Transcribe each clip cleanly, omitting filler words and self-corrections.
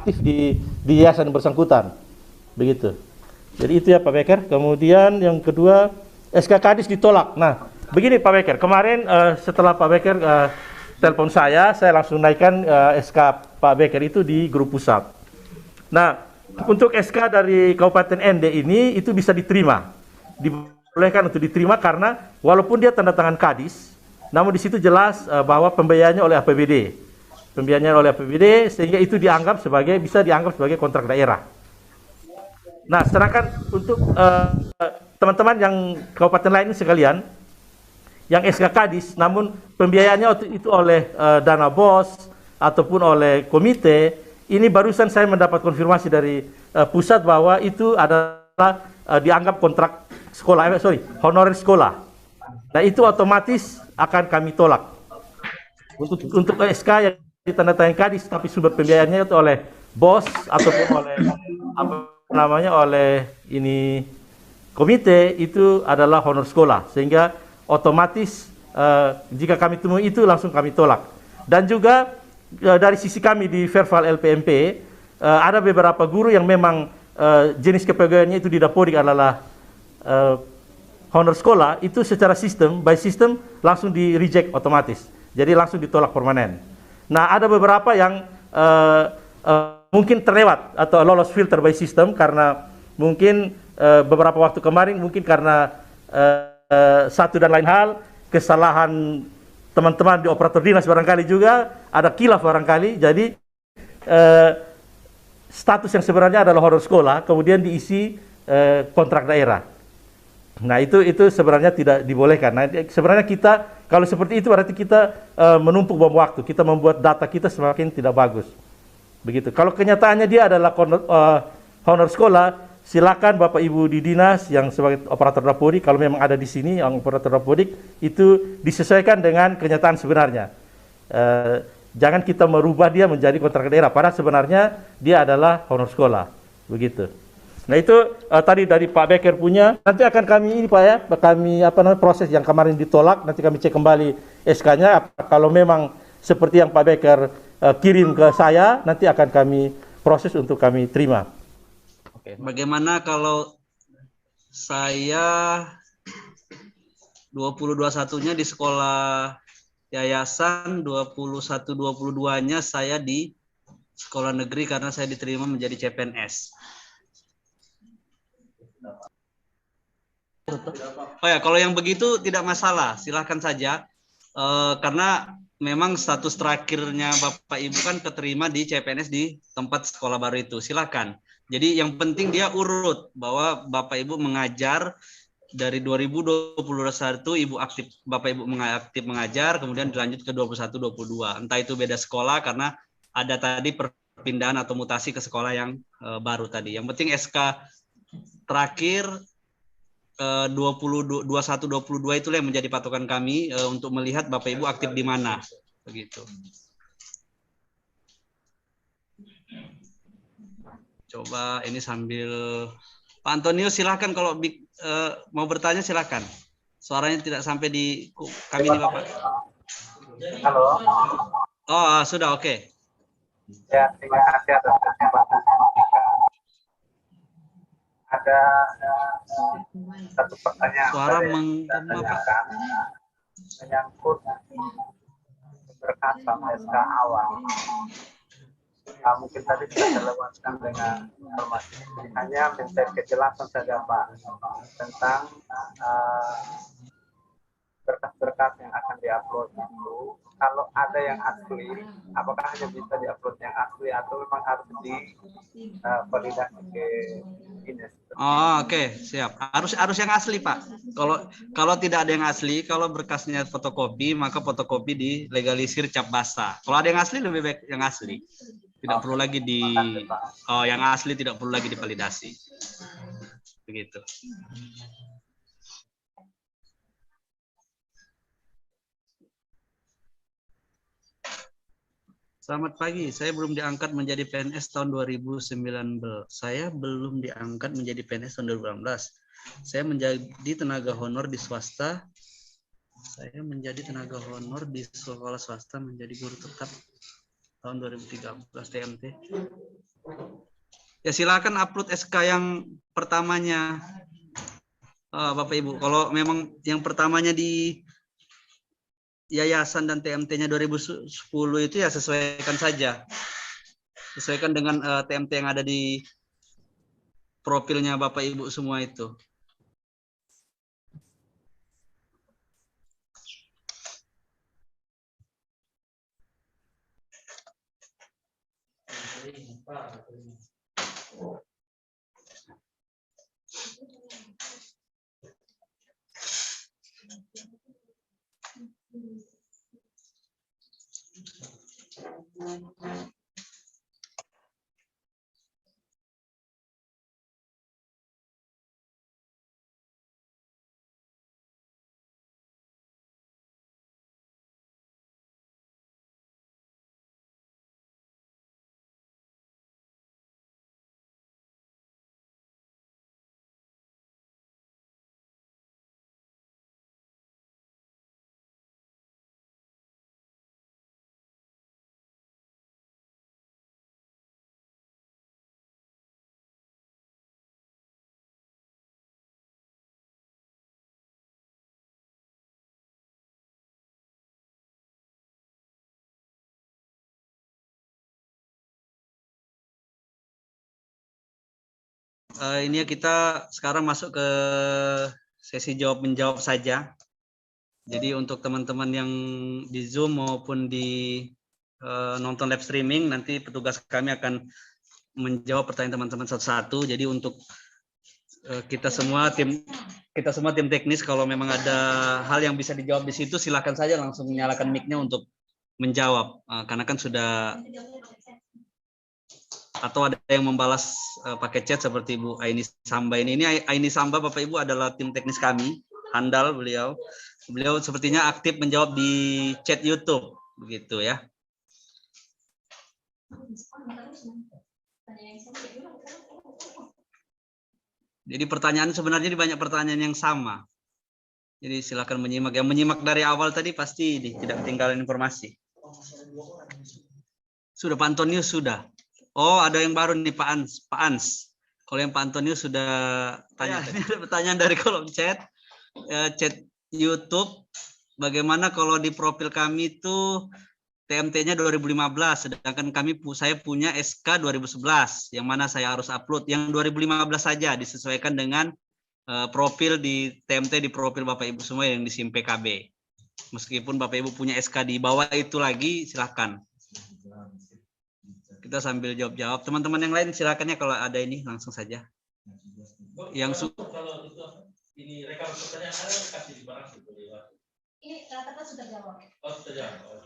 aktif di yayasan yang bersangkutan. Begitu. Jadi itu ya Pak Beker. Kemudian yang kedua, SK Kadis ditolak. Nah, begini Pak Beker, kemarin setelah Pak Beker telepon saya langsung naikkan SK Pak Beker itu di grup pusat. Nah, untuk SK dari Kabupaten Ende ini itu bisa diterima, dibolehkan untuk diterima karena walaupun dia tanda tangan Kadis, namun di situ jelas bahwa pembiayaannya oleh APBD, sehingga itu bisa dianggap sebagai kontrak daerah. Nah, sedangkan untuk teman-teman yang kabupaten lain sekalian, yang SK Kadis, namun pembiayaannya itu oleh dana BOS ataupun oleh komite, ini barusan saya mendapat konfirmasi dari pusat bahwa itu adalah dianggap kontrak sekolah, honorer sekolah. Nah, itu otomatis akan kami tolak. Untuk SK yang ditandatangani Kadis, tapi sumber pembiayaannya itu oleh BOS ataupun oleh komite, itu adalah honor sekolah, sehingga otomatis jika kami temui itu langsung kami tolak. Dan juga dari sisi kami di Verval LPMP ada beberapa guru yang memang jenis kepegawaiannya itu di Dapodik adalah honor sekolah, itu secara by system langsung di reject otomatis, jadi langsung ditolak permanen. Nah, ada beberapa yang mungkin terlewat atau lolos filter by system karena mungkin beberapa waktu kemarin mungkin karena satu dan lain hal, kesalahan teman-teman di operator dinas barangkali juga ada kilaf barangkali, jadi status yang sebenarnya adalah honor sekolah kemudian diisi kontrak daerah. Nah, itu sebenarnya tidak dibolehkan. Nah, sebenarnya kita kalau seperti itu berarti kita menumpuk bom waktu, kita membuat data kita semakin tidak bagus. Begitu. Kalau kenyataannya dia adalah honor sekolah, silakan Bapak Ibu di dinas yang sebagai operator Dapodik, kalau memang ada di sini yang operator Dapodik, itu disesuaikan dengan kenyataan sebenarnya. Jangan kita merubah dia menjadi kontrak daerah, padahal sebenarnya dia adalah honor sekolah. Begitu. Nah, itu tadi dari Pak Beker punya. Nanti akan kami proses yang kemarin ditolak, nanti kami cek kembali SK-nya. Kalau memang seperti yang Pak Beker kirim ke saya, nanti akan kami proses untuk kami terima. Oke. Bagaimana kalau saya 20-21-nya di sekolah yayasan, 21-22-nya saya di sekolah negeri karena saya diterima menjadi CPNS. Oh ya, kalau yang begitu tidak masalah, silahkan saja. Karena memang status terakhirnya Bapak Ibu kan keterima di CPNS di tempat sekolah baru itu, silakan. Jadi yang penting dia urut bahwa Bapak Ibu mengajar dari 2021 Bapak Ibu aktif mengajar, kemudian dilanjut ke 21-22. Entah itu beda sekolah karena ada tadi perpindahan atau mutasi ke sekolah yang baru tadi. Yang penting SK terakhir 21-22 itulah yang menjadi patokan kami untuk melihat Bapak Ibu aktif di mana, begitu. Coba ini sambil Pak Antonius, silahkan kalau mau bertanya silahkan. Suaranya tidak sampai di kami nih Bapak. Halo. Oh, sudah oke. Ya, terima kasih atas kesempatan. Ada satu pertanyaan suara tanyakan menyangkut berkas sama SK awal. Nah, mungkin tadi sudah terlewatkan dengan informasi, hanya mencari kejelasan saja Pak tentang berkas-berkas yang akan diupload itu. Kalau ada yang asli, apakah hanya bisa diupload yang asli atau memang harus divalidasi ke dinas? Oh, oke, siap. Harus yang asli, Pak. Kalau tidak ada yang asli, kalau berkasnya fotokopi, maka fotokopi dilegalisir cap basah. Kalau ada yang asli, lebih baik yang asli. Tidak perlu lagi yang asli tidak perlu lagi divalidasi. Begitu. Selamat pagi, saya belum diangkat menjadi PNS tahun 2019. Saya belum diangkat menjadi PNS tahun 2018. Saya menjadi tenaga honor di swasta. Saya menjadi tenaga honor di sekolah swasta menjadi guru tetap tahun 2013 TMT. Ya silakan upload SK yang pertamanya, Bapak Ibu. Kalau memang yang pertamanya di yayasan dan TMT-nya 2010 itu ya sesuaikan saja. Sesuaikan dengan TMT yang ada di profilnya Bapak Ibu semua itu. Ini ya kita sekarang masuk ke sesi jawab menjawab saja. Jadi untuk teman-teman yang di Zoom maupun di nonton live streaming, nanti petugas kami akan menjawab pertanyaan teman-teman satu-satu. Jadi untuk kita semua tim teknis, kalau memang ada hal yang bisa dijawab di situ, silakan saja langsung menyalakan mic-nya untuk menjawab. Karena kan sudah, atau ada yang membalas pakai chat seperti Bu Aini Samba ini. Ini Aini Samba, Bapak Ibu, adalah tim teknis kami, handal beliau. Beliau sepertinya aktif menjawab di chat YouTube, begitu ya. Jadi pertanyaan sebenarnya banyak pertanyaan yang sama. Jadi silakan menyimak. Yang menyimak dari awal tadi pasti tidak ketinggalan informasi. Sudah Pak Antonius sudah. Oh, ada yang baru nih Pak Ans. Kalau yang Pak Antonius sudah tanya. Ini ada pertanyaan dari kolom chat YouTube. Bagaimana kalau di profil kami itu TMT-nya 2015, sedangkan saya punya SK 2011, yang mana saya harus upload yang 2015 saja, disesuaikan dengan profil di TMT, di profil Bapak Ibu semua yang di SIM PKB. Meskipun Bapak Ibu punya SK di bawah itu lagi, silakan. Kita sambil jawab-jawab. Teman-teman yang lain silakan ya, kalau ada ini langsung saja. Yang kalau itu ini rekam pertanyaan ada kasih di barang itu. Ini rata-rata sudah jawab. Oh, sudah jawab.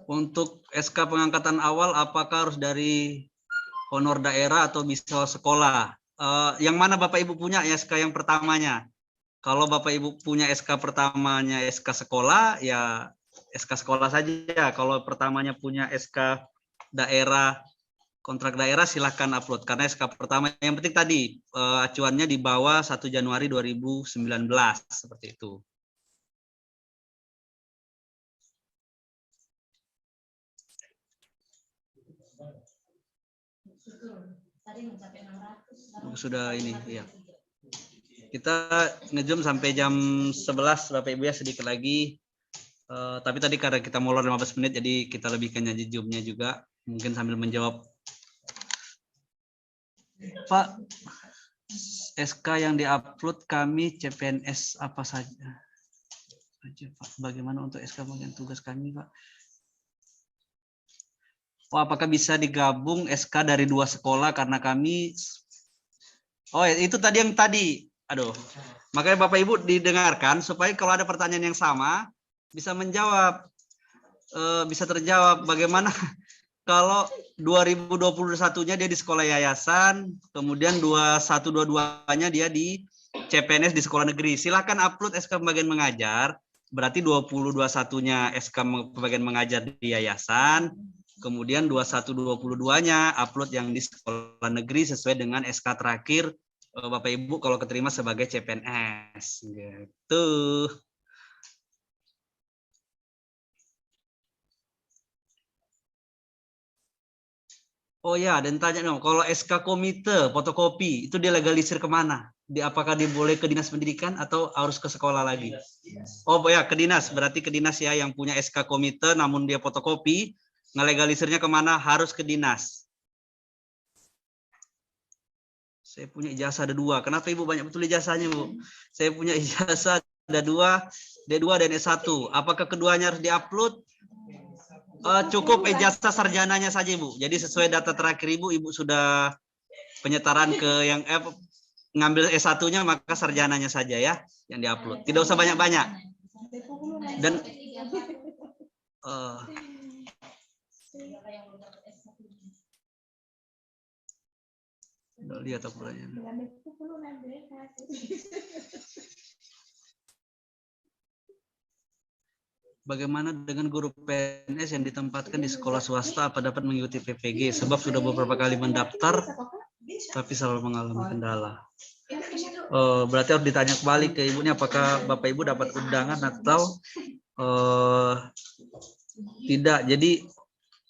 Untuk SK pengangkatan awal, apakah harus dari honor daerah atau bisa sekolah? Yang mana Bapak Ibu punya SK yang pertamanya? Kalau Bapak Ibu punya SK pertamanya SK sekolah, ya SK sekolah saja. Kalau pertamanya punya SK daerah, kontrak daerah, silahkan upload. Karena SK pertama, yang penting tadi acuannya di bawah 1 Januari 2019, seperti itu. Sudah ini ya. Kita ngejum sampai jam 11 Bapak Ibu ya, sedikit lagi. Tapi tadi karena kita molor 15 menit, jadi kita lebihkan nyanyi zoom-nya juga, mungkin sambil menjawab. Pak, SK yang diupload kami CPNS apa saja? Pak, bagaimana untuk SK bagian tugas kami, Pak? Oh, apakah bisa digabung SK dari 2 sekolah karena kami? Oh, itu tadi yang tadi. Aduh. Makanya Bapak Ibu didengarkan supaya kalau ada pertanyaan yang sama bisa menjawab, bisa terjawab. Bagaimana kalau 2021-nya dia di sekolah yayasan, kemudian 2122-nya dia di CPNS di sekolah negeri. Silakan upload SK pembagian mengajar. Berarti 2021-nya SK pembagian mengajar di yayasan, kemudian 2122-nya upload yang di sekolah negeri sesuai dengan SK terakhir Bapak Ibu kalau keterima sebagai CPNS gitu. Oh ya, dan tanya dong, kalau SK komite, fotokopi, itu dilegalisir kemana? Apakah dia boleh ke dinas pendidikan atau harus ke sekolah lagi? Oh ya, ke dinas. Berarti ke dinas ya, yang punya SK komite namun dia fotokopi, ngelegalisirnya kemana? Harus ke dinas. Saya punya ijazah ada 2. Kenapa Ibu banyak betul ijazahnya, Bu? Saya punya ijazah ada 2, D2 dan S1. Apakah keduanya harus diupload? Cukup ijazah sarjananya saja, Ibu. Jadi sesuai data terakhir Ibu sudah penyetaraan ke yang ngambil S1-nya, maka sarjananya saja ya yang diupload. Tidak usah banyak-banyak. Dan lihat aku bagaimana dengan guru PNS yang ditempatkan di sekolah swasta apa dapat mengikuti PPG? Sebab sudah beberapa kali mendaftar, tapi selalu mengalami kendala. Berarti harus ditanya kembali ke ibunya, apakah Bapak Ibu dapat undangan atau tidak. Jadi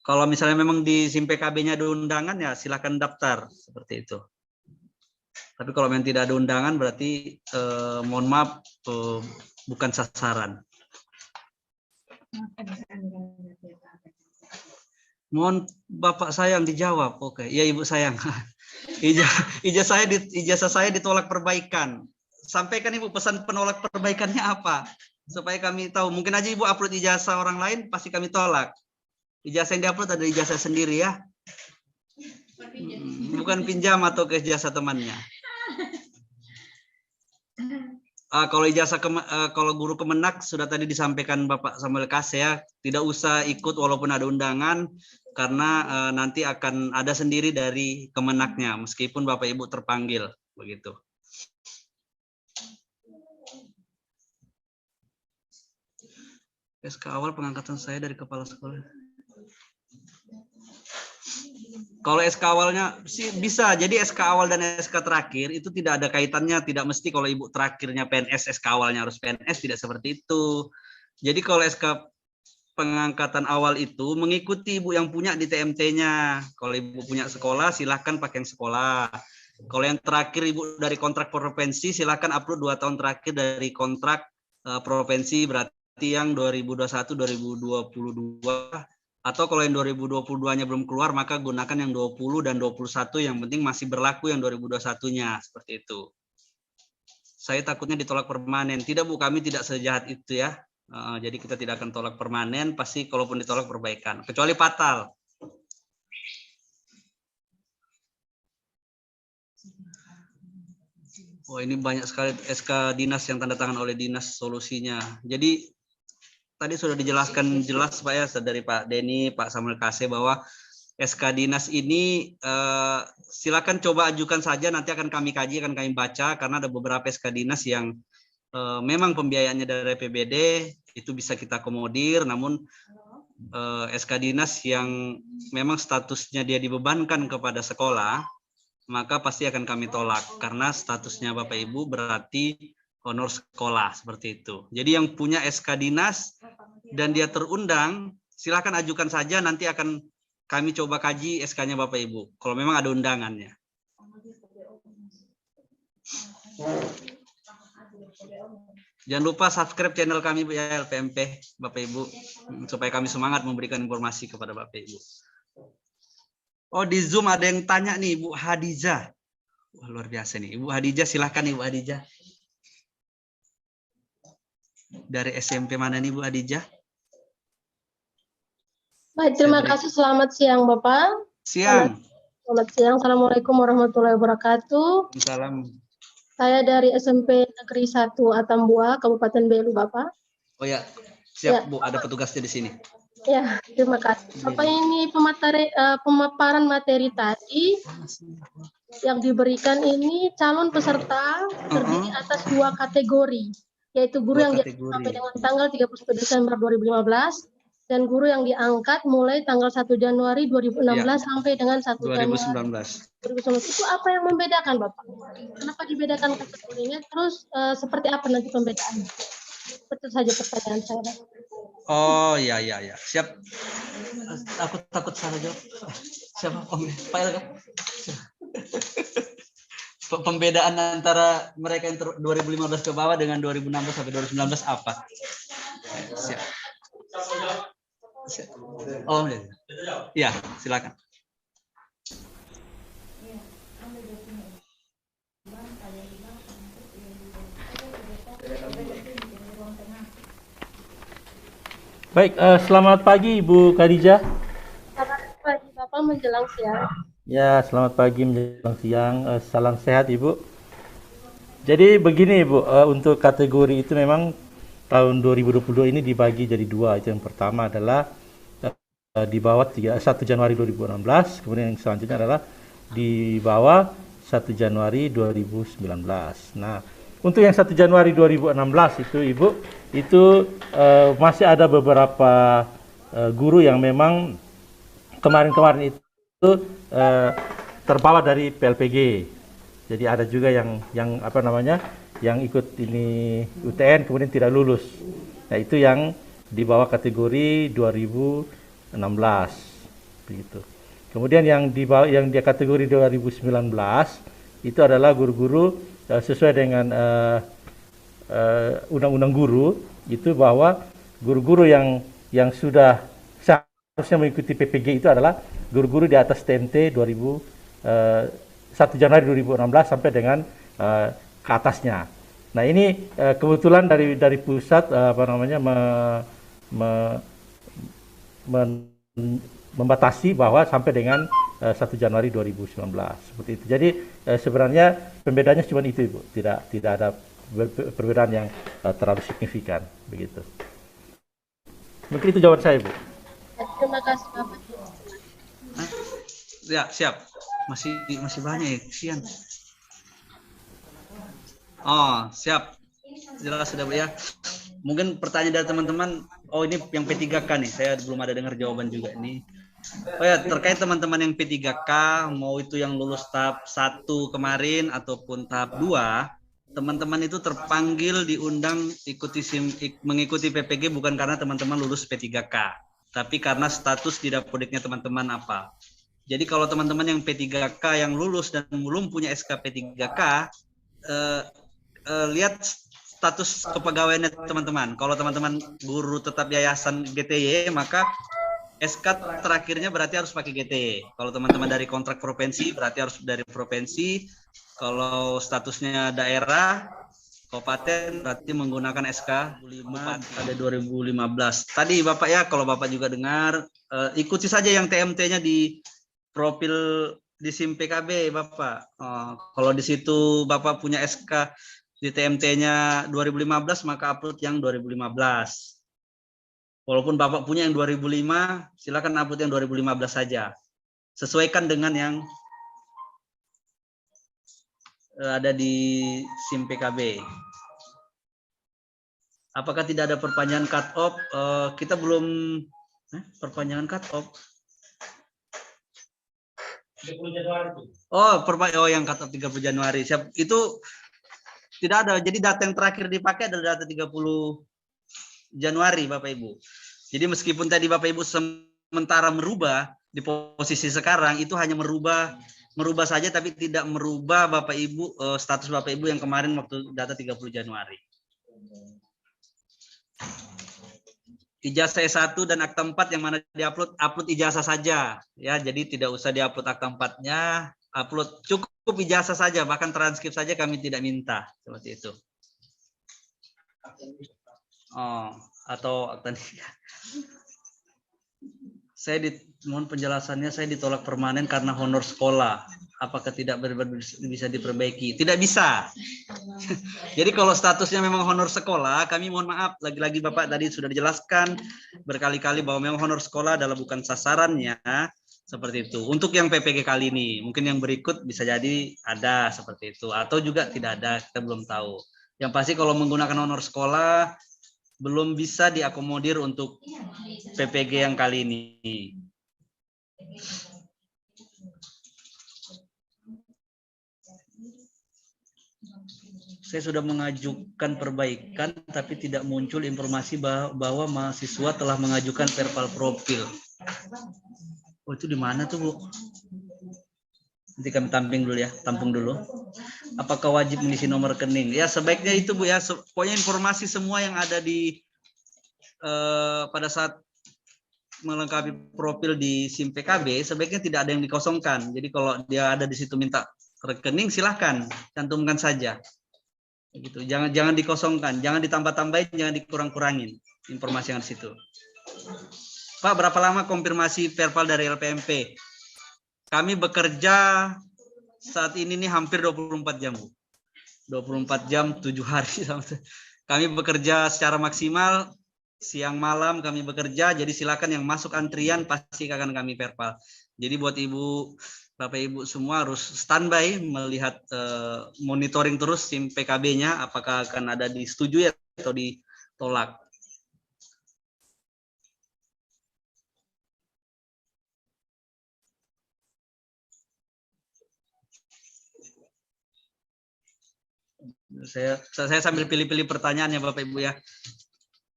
kalau misalnya memang di SIM PKB-nya ada undangan, ya silakan daftar seperti itu. Tapi kalau memang tidak ada undangan, berarti mohon maaf, bukan sasaran. Mohon Bapak sayang dijawab. Oke, ya Ibu sayang. Ijazah saya ditolak perbaikan. Sampaikan Ibu pesan penolak perbaikannya apa, supaya kami tahu. Mungkin aja Ibu upload ijazah orang lain, pasti kami tolak. Ijazah yang diupload ada ijazah sendiri ya. Bukan pinjam atau ke ijazah temannya. Kalau ijazah kalau guru Kemenak sudah tadi disampaikan Bapak Samuel Kase ya, tidak usah ikut walaupun ada undangan, karena nanti akan ada sendiri dari Kemenaknya meskipun Bapak Ibu terpanggil begitu. SK awal pengangkatan saya dari kepala sekolah. Kalau SK awalnya sih bisa, jadi SK awal dan SK terakhir itu tidak ada kaitannya, tidak mesti kalau Ibu terakhirnya PNS, SK awalnya harus PNS, tidak seperti itu. Jadi kalau SK pengangkatan awal itu mengikuti Ibu yang punya di TMT-nya. Kalau Ibu punya sekolah, silahkan pakai yang sekolah. Kalau yang terakhir Ibu dari kontrak provinsi, silahkan upload 2 tahun terakhir dari kontrak provinsi, berarti yang 2021-2022. Atau kalau yang 2022-nya belum keluar, maka gunakan yang 20 dan 21, yang penting masih berlaku yang 2021-nya, seperti itu. Saya takutnya ditolak permanen. Tidak Bu, kami tidak sejahat itu ya. Jadi kita tidak akan tolak permanen, pasti kalaupun ditolak perbaikan. Kecuali fatal. Oh ini banyak sekali SK dinas yang tanda tangan oleh dinas solusinya. Jadi tadi sudah dijelaskan jelas Pak ya dari Pak Denny, Pak Samuel Kase bahwa SK dinas ini silakan coba ajukan saja, nanti akan kami kaji, akan kami baca, karena ada beberapa SK dinas yang memang pembiayaannya dari APBD itu bisa kita akomodir, namun SK dinas yang memang statusnya dia dibebankan kepada sekolah, maka pasti akan kami tolak karena statusnya Bapak Ibu berarti honor sekolah, seperti itu. Jadi yang punya SK dinas dan dia terundang, silakan ajukan saja, nanti akan kami coba kaji SK-nya Bapak Ibu kalau memang ada undangannya. Jangan lupa subscribe channel kami ya, LPMP Bapak Ibu, supaya kami semangat memberikan informasi kepada Bapak Ibu. Oh di Zoom ada yang tanya nih, Ibu Hadijah. Wah, luar biasa nih, Ibu Hadijah, silahkan Ibu Hadijah. Dari SMP mana nih Bu Hadijah? Baik, terima kasih. Selamat siang Bapak. Siang. Selamat siang. Assalamualaikum warahmatullahi wabarakatuh. Salam. Saya dari SMP Negeri 1 Atambua, Kabupaten Belu, Bapak. Oh ya, siap ya. Bu, ada petugasnya di sini. Ya, terima kasih. Bapak, ini pemaparan materi tadi yang diberikan ini calon peserta terdiri atas 2 kategori, yaitu guru yang diangkat sampai dengan tanggal 31 Desember 2015 dan guru yang diangkat mulai tanggal 1 Januari 2016 sampai dengan 1 Januari 2019. Itu apa yang membedakan Bapak? Kenapa dibedakan kategorinya? Terus seperti apa nanti pembedaannya? Betul saja pertanyaan saya. Oh iya iya iya. Siap. Aku takut salah jawab. Siapa? Pak Ilka. Pembedaan antara mereka yang 2015 ke bawah dengan 2016 sampai 2019 apa? Siap. Siap. Oh iya. Iya, silakan. Baik, selamat pagi Ibu Khadijah. Selamat pagi Bapak menjelang siang. Ya, selamat pagi menjelang siang. Salam sehat Ibu. Jadi begini Ibu, untuk kategori itu memang tahun 2022 ini dibagi jadi dua. Yang pertama adalah di bawah 1 Januari 2016, kemudian yang selanjutnya adalah di bawah 1 Januari 2019. Nah, untuk yang 1 Januari 2016 itu Ibu, itu masih ada beberapa guru yang memang kemarin-kemarin itu terbawa dari PLPG. Jadi ada juga yang apa namanya, yang ikut ini UTN kemudian tidak lulus. Nah, itu yang di bawah kategori 2016 begitu. Kemudian yang di bawah, yang di kategori 2019 itu adalah guru-guru sesuai dengan undang-undang guru, itu bahwa guru-guru yang sudah seharusnya mengikuti PPG itu adalah guru-guru di atas TMT 1 Januari 2016 sampai dengan ke atasnya. Nah, ini kebetulan dari pusat apa namanya membatasi bahwa sampai dengan 1 Januari 2019 seperti itu. Jadi sebenarnya pembedanya cuma itu Ibu, tidak ada perbedaan yang terlalu signifikan begitu. Mungkin itu jawaban saya, Bu. Terima kasih Bapak. Ya, siap. Masih banyak ya, kesian. Oh, siap. Jelas sudah, Bu ya. Mungkin pertanyaan dari teman-teman, oh ini yang P3K nih, saya belum ada dengar jawaban juga nih. Oh ya, terkait teman-teman yang P3K, mau itu yang lulus tahap 1 kemarin ataupun tahap 2, teman-teman itu terpanggil diundang mengikuti PPG bukan karena teman-teman lulus P3K, tapi karena status di Dapodiknya teman-teman apa. Jadi kalau teman-teman yang P3K yang lulus dan belum punya SK P3K, lihat status kepegawaiannya teman-teman. Kalau teman-teman guru tetap yayasan GTY, maka SK terakhirnya berarti harus pakai GTY. Kalau teman-teman dari kontrak provinsi, berarti harus dari provinsi. Kalau statusnya daerah, kabupaten, berarti menggunakan SK 5 ada 2015. Tadi Bapak ya, kalau Bapak juga dengar, ikuti saja yang TMT-nya di profil di SIM PKB Bapak. Kalau di situ Bapak punya SK di TMT-nya 2015, maka upload yang 2015. Walaupun Bapak punya yang 2005, silakan upload yang 2015 saja. Sesuaikan dengan yang ada di SIM PKB. Apakah tidak ada perpanjangan cut off? Kita belum perpanjangan cut off. 30 Januari. Oh, yang cut off 30 Januari. Siap. Itu tidak ada. Jadi data yang terakhir dipakai adalah data 30 Januari, Bapak Ibu. Jadi meskipun tadi Bapak Ibu sementara merubah di posisi sekarang, itu hanya merubah saja, tapi tidak merubah Bapak Ibu status Bapak Ibu yang kemarin waktu data 30 Januari. Ijazah S1 dan akta 4 yang mana upload ijazah saja ya. Jadi tidak usah diupload akta 4-nya, upload cukup ijazah saja, bahkan transkrip saja kami tidak minta seperti itu. Atau akta nikah. Mohon penjelasannya, saya ditolak permanen karena honor sekolah. Apakah tidak bisa diperbaiki? Tidak bisa. Jadi kalau statusnya memang honor sekolah, kami mohon maaf, lagi-lagi Bapak tadi sudah dijelaskan berkali-kali bahwa memang honor sekolah adalah bukan sasarannya, seperti itu. Untuk yang PPG kali ini, mungkin yang berikut bisa jadi ada seperti itu, atau juga tidak ada, kita belum tahu. Yang pasti kalau menggunakan honor sekolah, belum bisa diakomodir untuk PPG yang kali ini. Saya sudah mengajukan perbaikan, tapi tidak muncul informasi bahwa mahasiswa telah mengajukan verbal profil. Oh, itu di mana tuh, Bu? Nanti kami tampung dulu. Apakah wajib mengisi nomor rekening? Ya, sebaiknya itu, Bu, ya. Pokoknya informasi semua yang ada di pada saat melengkapi profil di SIM PKB, sebaiknya tidak ada yang dikosongkan. Jadi kalau dia ada di situ minta rekening, silahkan cantumkan saja. Gitu. Jangan dikosongkan, jangan ditambah-tambahin, jangan dikurang-kurangin informasi yang di situ. Pak, berapa lama konfirmasi verbal dari LPMP? Kami bekerja saat ini nih hampir 24 jam, Bu. 24 jam 7 hari. Kami bekerja secara maksimal, siang malam kami bekerja, jadi silakan yang masuk antrian pasti akan kami verbal. Jadi buat Ibu, Bapak Ibu semua harus standby melihat monitoring terus SIM PKB-nya apakah akan ada disetujui atau ditolak. Saya sambil pilih-pilih pertanyaannya Bapak Ibu ya.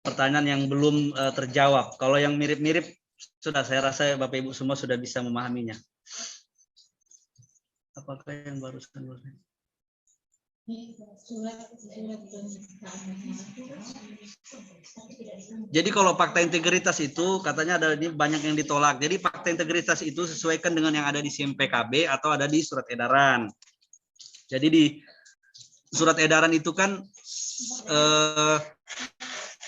Pertanyaan yang belum terjawab. Kalau yang mirip-mirip sudah, saya rasa Bapak Ibu semua sudah bisa memahaminya. Apakah yang barusan? Jadi kalau fakta integritas itu katanya ada ini banyak yang ditolak. Jadi fakta integritas itu sesuaikan dengan yang ada di SIM PKB atau ada di surat edaran. Jadi di surat edaran itu kan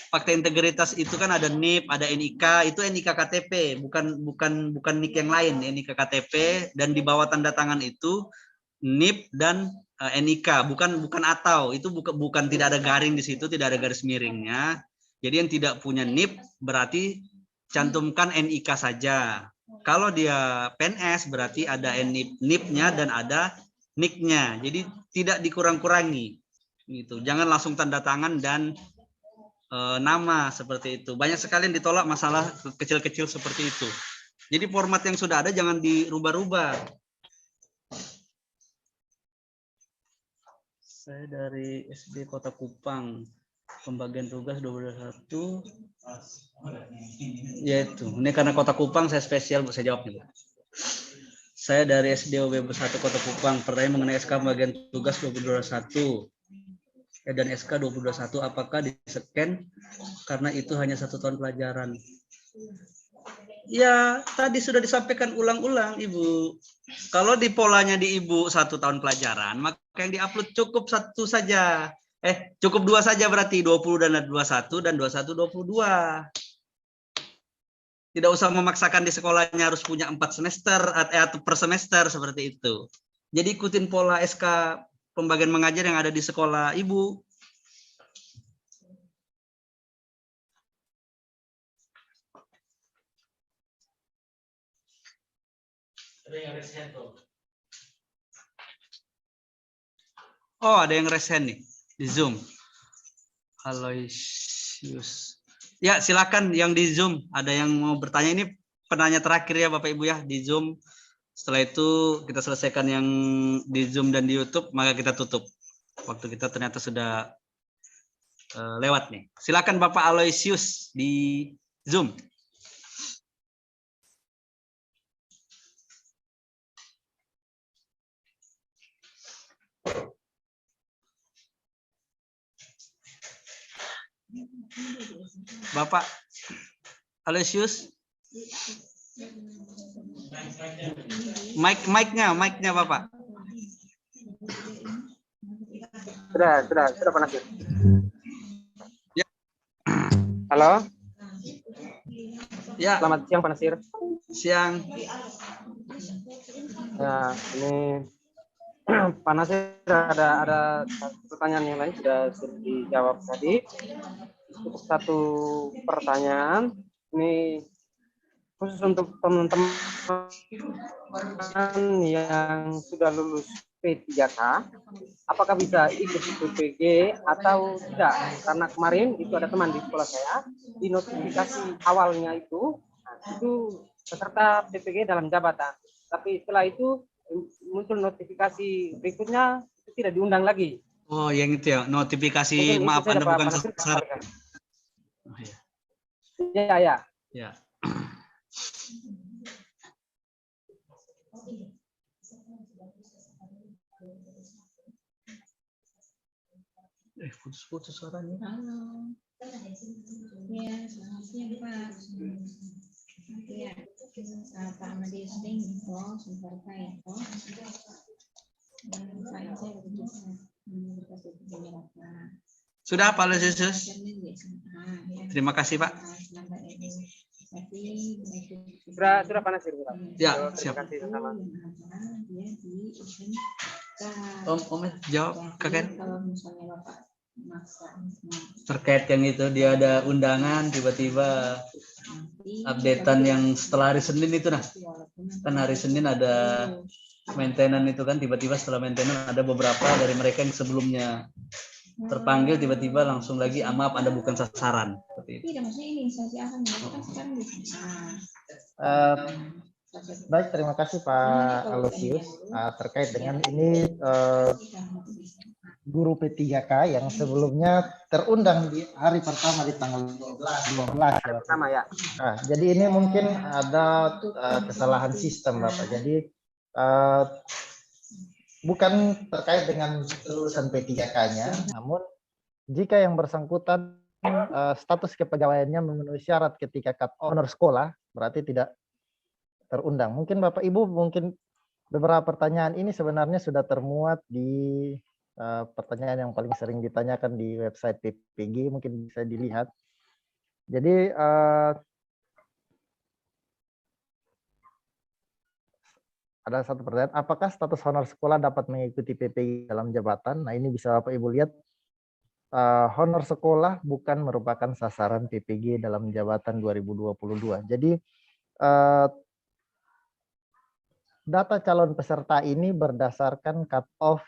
fakta integritas itu kan ada NIP, ada NIK, itu NIK KTP, bukan NIK yang lain, NIK KTP, dan di bawah tanda tangan itu NIP dan NIK, bukan atau, itu bukan tidak ada garing di situ, tidak ada garis miringnya. Jadi yang tidak punya NIP berarti cantumkan NIK saja. Kalau dia PNS berarti ada NIP-nya dan ada NIK-nya. Jadi tidak dikurang-kurangi. Gitu. Jangan langsung tanda tangan dan nama seperti itu. Banyak sekali yang ditolak masalah kecil-kecil seperti itu. Jadi format yang sudah ada jangan dirubah-rubah. Saya dari SD Kota Kupang, pembagian tugas 21. Yaitu, ini karena Kota Kupang saya spesial, saya jawab nih. Saya dari SD OB 1 Kota Kupang, pertanyaan mengenai SK pembagian tugas 2021. Dan SK 2021 apakah di-scan karena itu hanya 1 tahun pelajaran? Ya, tadi sudah disampaikan ulang-ulang, Ibu. Kalau di polanya di Ibu 1 tahun pelajaran, maka yang diupload cukup 1 saja. Cukup 2 saja berarti 20 dan 21 dan 21 22. Tidak usah memaksakan di sekolahnya harus punya 4 semester atau per semester seperti itu. Jadi ikutin pola SK pembagian mengajar yang ada di sekolah Ibu. Oh, ada yang resen nih di Zoom. Aloysius. Ya, silakan yang di Zoom. Ada yang mau bertanya, ini penanya terakhir ya Bapak Ibu ya di Zoom. Setelah itu kita selesaikan yang di Zoom dan di YouTube, maka kita tutup. Waktu kita ternyata sudah lewat nih. Silakan Bapak Aloysius di Zoom. Bapak Aloysius. Mic-nya Bapak. Sudah Pak Nasir. Ya. Halo. Ya. Selamat siang Pak Nasir. Siang. Ya, ini Pak Nasir ada pertanyaan yang lain sudah dijawab tadi. Cukup 1 pertanyaan. Ini khusus untuk teman-teman yang sudah lulus P3K, apakah bisa ikut PPG atau tidak? Karena kemarin itu ada teman di sekolah saya, di notifikasi awalnya itu peserta PPG dalam jabatan. Tapi setelah itu muncul notifikasi berikutnya itu tidak diundang lagi. Oh, yang itu ya, notifikasi Mungkin itu maaf saja, Anda Pak bukan Nasir. sasaran. Oh, ya. Ya, ya. Ya. Putus-putus suaranya. Halo. Ya, selamat siang Pak. Ya, Pak Ahmad Yusrin info sebentar ya Pak. Saya Sudah Pak Lesus? Terima kasih Pak. Sudah Pak Nasir. Ya, Terima siap. kasih sama. Om jawab kakek. Kalau misalnya Bapak maksa Terkait yang itu dia ada undangan tiba-tiba updatean yang setelah hari Senin itu nah. Kan hari Senin ada maintenance itu kan, tiba-tiba setelah maintenance ada beberapa dari mereka yang sebelumnya terpanggil tiba-tiba langsung lagi maaf Anda bukan sasaran seperti itu. tidak, maksudnya ini instansi akan kan sekarang di sana. Baik, terima kasih Pak Aloysius. Terkait dengan ini guru P3K yang sebelumnya terundang di hari pertama di tanggal 12 ya. Sama ya. Nah, jadi ini mungkin ada kesalahan sistem Bapak. Jadi bukan terkait dengan lulusan P3K-nya, namun jika yang bersangkutan status kepegawaiannya memenuhi syarat ketika cut honor sekolah, berarti tidak terundang. Mungkin Bapak Ibu, mungkin beberapa pertanyaan ini sebenarnya sudah termuat di pertanyaan yang paling sering ditanyakan di website PPG, mungkin bisa dilihat. Jadi ada satu pertanyaan, apakah status honor sekolah dapat mengikuti PPG dalam jabatan? Nah, ini bisa Bapak Ibu lihat, honor sekolah bukan merupakan sasaran PPG dalam jabatan 2022. Jadi data calon peserta ini berdasarkan cut off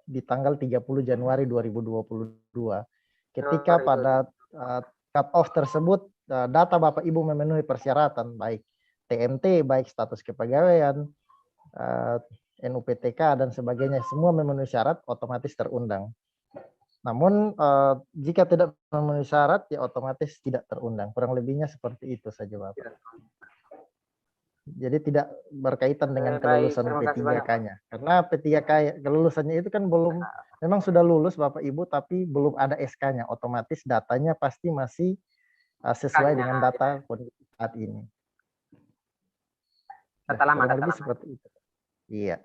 di tanggal 30 Januari 2022. Ketika pada cut off tersebut data Bapak Ibu memenuhi persyaratan baik TMT, baik status kepegawaian, NUPTK dan sebagainya, semua memenuhi syarat, otomatis terundang. Namun jika tidak memenuhi syarat ya otomatis tidak terundang. Kurang lebihnya seperti itu saja Bapak. Jadi tidak berkaitan dengan kelulusan P3K-nya. Karena P3K kelulusannya itu kan belum, memang sudah lulus Bapak Ibu tapi belum ada SK-nya. Otomatis datanya pasti masih sesuai dengan data kondisi saat ini. Data lama, kurang lebih seperti itu. Iya.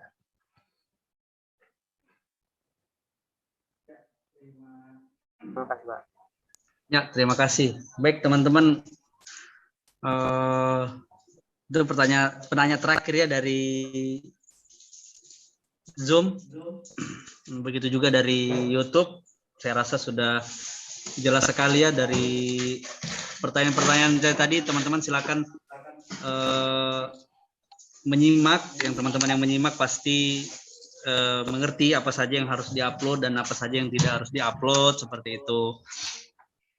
Terima kasih, Pak. Ya, terima kasih. Baik teman-teman, itu penanya terakhir ya dari Zoom. Begitu juga dari YouTube. Saya rasa sudah jelas sekali ya dari pertanyaan-pertanyaan saya tadi. Teman-teman silakan menyimak. Yang teman-teman yang menyimak pasti mengerti apa saja yang harus diupload dan apa saja yang tidak harus diupload seperti itu.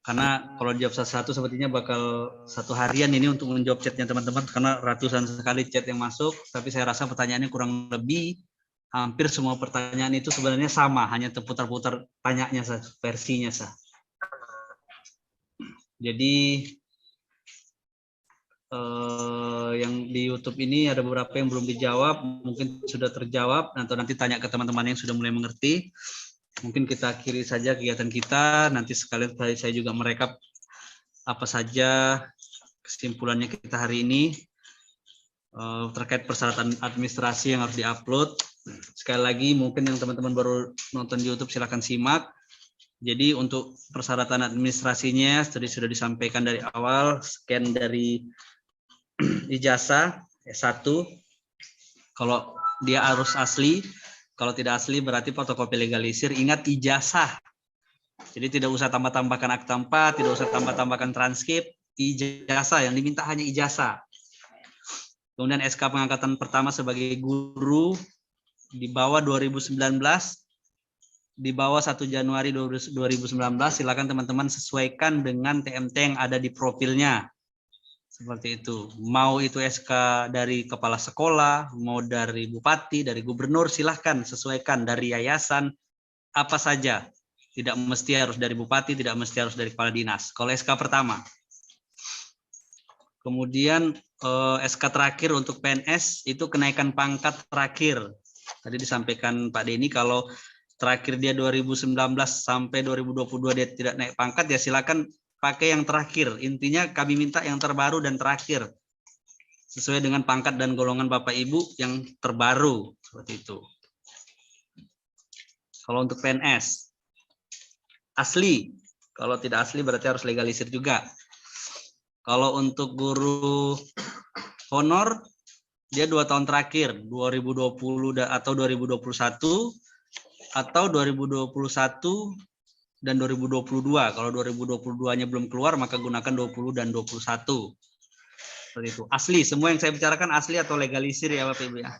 Karena kalau jawab satu-satu sepertinya bakal satu harian ini untuk menjawab chatnya teman-teman, karena ratusan sekali chat yang masuk. Tapi saya rasa pertanyaannya kurang lebih hampir semua pertanyaan itu sebenarnya sama, hanya terputar-putar tanyanya saja, versinya saja. Jadi yang di YouTube ini ada beberapa yang belum dijawab, mungkin sudah terjawab, atau nanti tanya ke teman-teman yang sudah mulai mengerti. Mungkin kita akhiri saja kegiatan kita, nanti sekalian saya juga merekap apa saja kesimpulannya kita hari ini terkait persyaratan administrasi yang harus diupload. Sekali lagi mungkin yang teman-teman baru nonton di YouTube silakan simak. Jadi untuk persyaratan administrasinya tadi sudah disampaikan dari awal, scan dari ijazah S1 kalau dia harus asli. Kalau tidak asli berarti fotokopi legalisir. Ingat ijazah. Jadi tidak usah tambah-tambahkan akta 4, tidak usah tambah-tambahkan transkrip. Ijazah, yang diminta hanya ijazah. Kemudian SK pengangkatan pertama sebagai guru di bawah 2019, di bawah 1 Januari 2019, silakan teman-teman sesuaikan dengan TMT yang ada di profilnya. Seperti itu. Mau itu SK dari kepala sekolah, mau dari bupati, dari gubernur, silahkan sesuaikan. Dari yayasan, apa saja. Tidak mesti harus dari bupati, tidak mesti harus dari kepala dinas. Kalau SK pertama. Kemudian SK terakhir untuk PNS itu kenaikan pangkat terakhir. Tadi disampaikan Pak Denny kalau terakhir dia 2019 sampai 2022 dia tidak naik pangkat, ya silakan pakai yang terakhir. Intinya kami minta yang terbaru dan terakhir. Sesuai dengan pangkat dan golongan Bapak Ibu yang terbaru. Seperti itu. Kalau untuk PNS. Asli, kalau tidak asli berarti harus legalisir juga. Kalau untuk guru honor, dia 2 tahun terakhir, 2020 atau 2021, atau 2021 dan 2022. Kalau 2022-nya belum keluar, maka gunakan 20 dan 21. Seperti itu. Asli, semua yang saya bicarakan asli atau legalisir ya Bapak Ibu ya.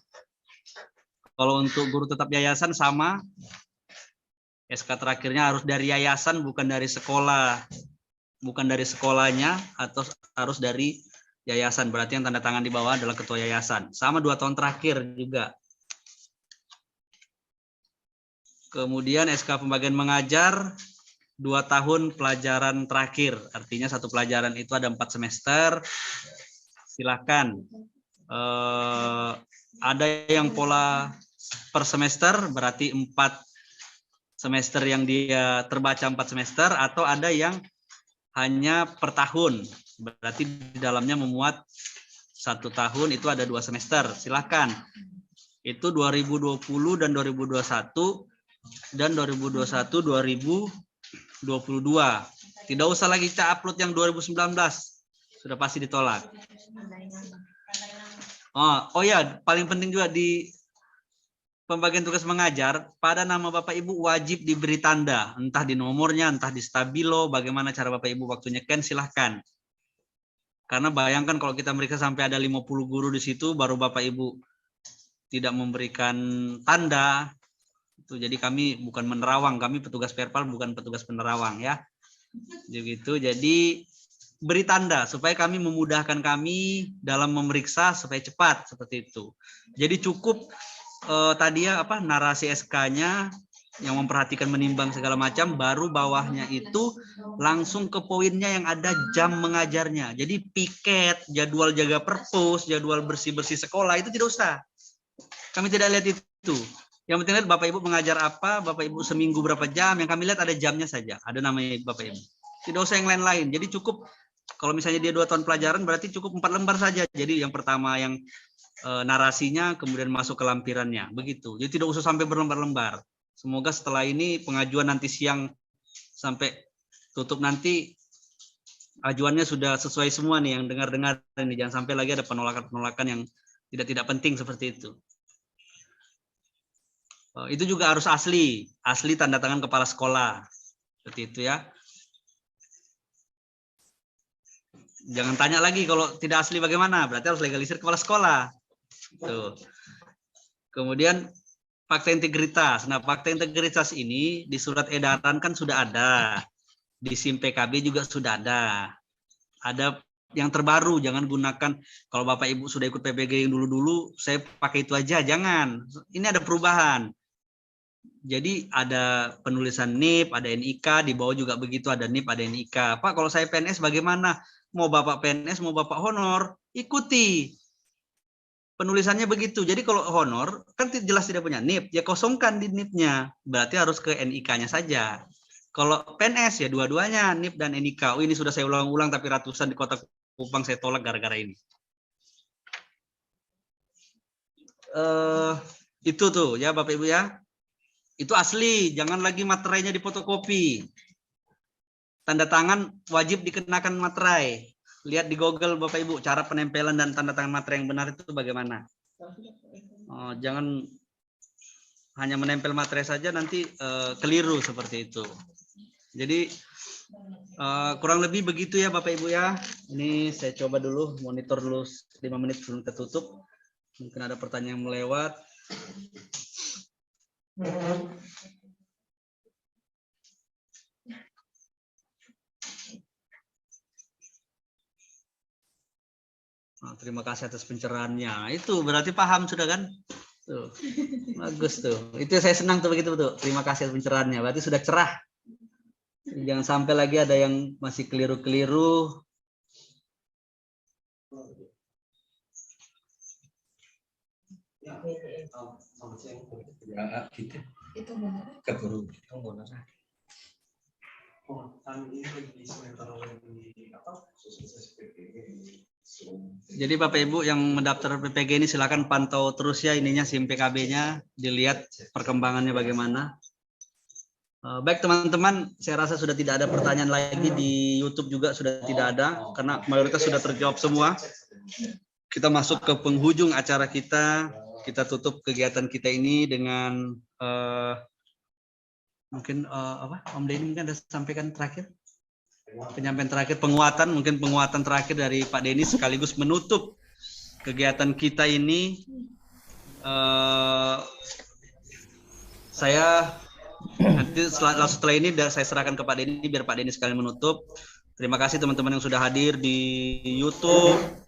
Kalau untuk guru tetap yayasan sama, SK terakhirnya harus dari yayasan, bukan dari sekolah. Bukan dari sekolahnya, atau harus dari yayasan. Berarti yang tanda tangan di bawah adalah ketua yayasan. Sama 2 tahun terakhir juga. Kemudian SK pembagian mengajar, 2 tahun pelajaran terakhir. Artinya satu pelajaran itu ada 4 semester. Silakan. Ada yang pola per semester, berarti 4 semester yang dia terbaca 4 semester, atau ada yang hanya per tahun, berarti di dalamnya memuat 1 tahun itu ada 2 semester. Silakan. Itu 2020 dan 2021 dan 2021 2022. Tidak usah lagi kita upload yang 2019. Sudah pasti ditolak. Oh ya, paling penting juga di pembagian tugas mengajar, pada nama Bapak Ibu wajib diberi tanda, entah di nomornya, entah di stabilo, bagaimana cara Bapak Ibu waktu nyeken, silahkan. Karena bayangkan kalau kita meriksa sampai ada 50 guru di situ, baru Bapak Ibu tidak memberikan tanda, jadi kami bukan menerawang, kami petugas perpal bukan petugas penerawang ya. Jadi beri tanda supaya kami memudahkan kami dalam memeriksa supaya cepat seperti itu. Jadi cukup tadi ya narasi SK-nya yang memperhatikan menimbang segala macam, baru bawahnya itu langsung ke poinnya yang ada jam mengajarnya. Jadi piket, jadwal jaga perpus, jadwal bersih-bersih sekolah itu tidak usah. Kami tidak lihat itu. Yang penting lihat Bapak Ibu mengajar apa, Bapak Ibu seminggu berapa jam, yang kami lihat ada jamnya saja, ada namanya Bapak Ibu. Tidak usah yang lain-lain. Jadi cukup kalau misalnya dia 2 tahun pelajaran berarti cukup 4 lembar saja. Jadi yang pertama yang narasinya, kemudian masuk ke lampirannya, begitu. Jadi tidak usah sampai berlembar-lembar. Semoga setelah ini pengajuan nanti siang sampai tutup nanti ajuannya sudah sesuai semua nih yang dengar-dengar ini. Jangan sampai lagi ada penolakan-penolakan yang tidak penting seperti itu. Itu juga harus asli tanda tangan kepala sekolah, seperti itu ya. Jangan tanya lagi kalau tidak asli bagaimana, berarti harus legalisir kepala sekolah. Tuh. Kemudian fakta integritas. Nah, fakta integritas ini di surat edaran kan sudah ada. Di SIM PKB juga sudah ada. Ada yang terbaru, jangan gunakan kalau Bapak Ibu sudah ikut PPG yang dulu-dulu, saya pakai itu aja, jangan. Ini ada perubahan. Jadi ada penulisan NIP, ada NIK, di bawah juga begitu ada NIP, ada NIK. Pak, kalau saya PNS bagaimana? Mau Bapak PNS, mau Bapak honor, ikuti. Penulisannya begitu. Jadi kalau honor kan jelas tidak punya NIP, ya kosongkan di NIP-nya. Berarti harus ke NIK-nya saja. Kalau PNS ya dua-duanya NIP dan NIK. Oh, ini sudah saya ulang-ulang tapi ratusan di Kota Kupang saya tolak gara-gara ini. Itu tuh ya Bapak Ibu ya. Itu asli, jangan lagi materainya difotokopi. Tanda tangan wajib dikenakan materai. Lihat di Google Bapak Ibu cara penempelan dan tanda tangan materai yang benar itu bagaimana. Jangan hanya menempel materai saja nanti keliru seperti itu. Jadi kurang lebih begitu ya Bapak Ibu ya. Ini saya coba dulu monitor dulu 5 menit sebelum tertutup. Mungkin ada pertanyaan yang melewat. Nah, terima kasih atas pencerahannya. Itu berarti paham sudah kan? Tuh, bagus tuh. Itu saya senang tuh begitu tuh. Terima kasih atas pencerahannya. Berarti sudah cerah. Jangan sampai lagi ada yang masih keliru-keliru. Itu benar. Jadi Bapak Ibu yang mendaftar PPG ini silakan pantau terus ya ininya SIM PKB-nya, dilihat perkembangannya bagaimana. Baik teman-teman, saya rasa sudah tidak ada pertanyaan lagi di YouTube juga sudah tidak ada karena mayoritas sudah terjawab semua. Kita masuk ke penghujung acara kita. Kita tutup kegiatan kita ini dengan mungkin apa Om Denny mungkin ada sampaikan terakhir, penyampaian terakhir, mungkin penguatan terakhir dari Pak Denny sekaligus menutup kegiatan kita ini. Saya nanti setelah ini saya serahkan ke Pak Denny biar Pak Denny sekalian menutup. Terima kasih teman-teman yang sudah hadir di YouTube,